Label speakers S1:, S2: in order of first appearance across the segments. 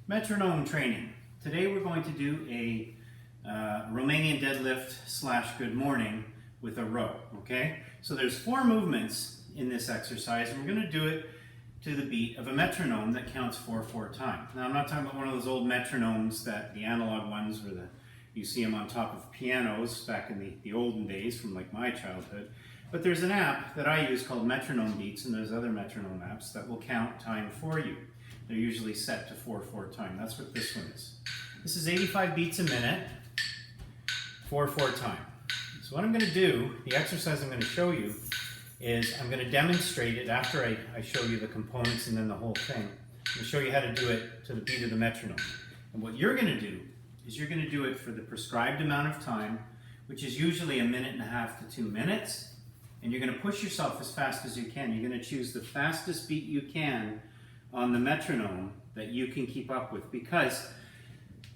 S1: Metronome training. Today we're going to do a Romanian deadlift / good morning with a row, okay? So there's 4 movements in this exercise, and we're going to do it to the beat of a metronome that counts 4/4 time. Now I'm not talking about one of those old metronomes, that the analog ones where you see them on top of pianos back in the olden days from like my childhood. But there's an app that I use called Metronome Beats, and there's other metronome apps that will count time for you. They're usually set to 4/4 time. That's what this one is. This is 85 beats a minute, 4/4 time. So what I'm going to do, the exercise I'm going to show you, is I'm going to demonstrate it after I show you the components and then the whole thing. I'm going to show you how to do it to the beat of the metronome. And what you're going to do is you're going to do it for the prescribed amount of time, which is usually 1.5 to 2 minutes. And you're going to push yourself as fast as you can. You're going to choose the fastest beat you can on the metronome that you can keep up with, because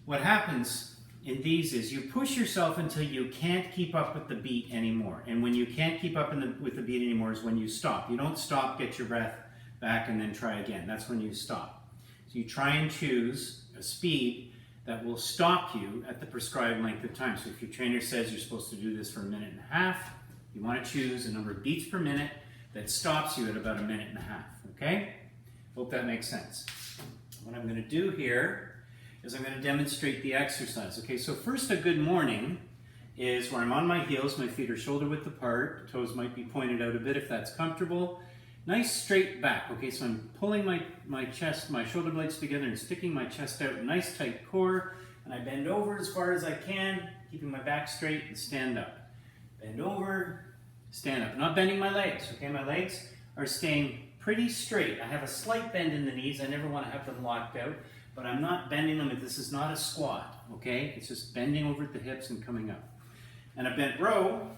S1: what happens in these is you push yourself until you can't keep up with the beat anymore. And when you can't keep up with the beat anymore is when you stop. You don't stop, get your breath back, and then try again. That's when you stop. So you try and choose a speed that will stop you at the prescribed length of time. So if your trainer says you're supposed to do this for 1.5 minutes, you want to choose a number of beats per minute that stops you at about 1.5 minutes, okay? Hope that makes sense. What I'm going to do here is I'm going to demonstrate the exercise. Okay, so first, a good morning is where I'm on my heels, my feet are shoulder width apart, toes might be pointed out a bit if that's comfortable. Nice straight back. Okay, so I'm pulling my chest, my shoulder blades together and sticking my chest out, nice tight core, and I bend over as far as I can, keeping my back straight, and stand up. Bend over, stand up. Not bending my legs, okay? My legs are staying pretty straight. I have a slight bend in the knees. I never want to have them locked out, but I'm not bending them. This is not a squat, okay? It's just bending over at the hips and coming up. And a bent row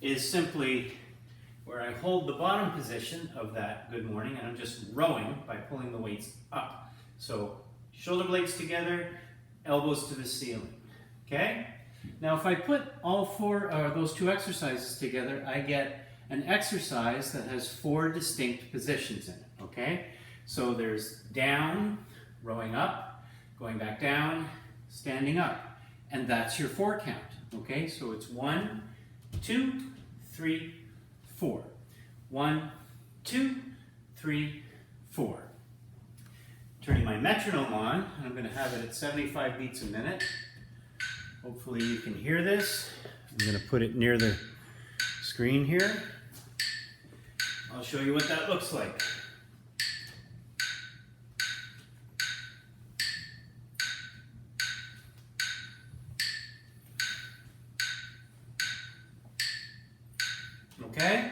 S1: is simply where I hold the bottom position of that good morning, and I'm just rowing by pulling the weights up. So shoulder blades together, elbows to the ceiling, okay? Now if I put all 4 those 2 exercises together, I get an exercise that has 4 distinct positions in it, okay? So there's down, rowing up, going back down, standing up, and that's your 4 count, okay? So it's 1, 2, 3, 4. 1, 2, 3, 4. Turning my metronome on, I'm going to have it at 75 beats a minute. Hopefully you can hear this. I'm going to put it near the screen here. I'll show you what that looks like. Okay?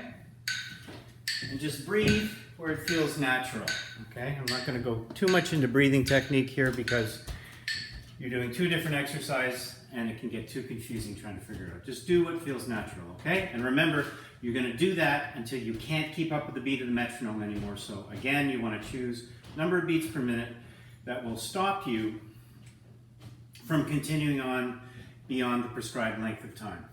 S1: And just breathe where it feels natural. Okay? I'm not going to go too much into breathing technique here because you're doing 2 different exercises and it can get too confusing trying to figure it out. Just do what feels natural, okay? And remember, you're going to do that until you can't keep up with the beat of the metronome anymore. So again, you want to choose a number of beats per minute that will stop you from continuing on beyond the prescribed length of time.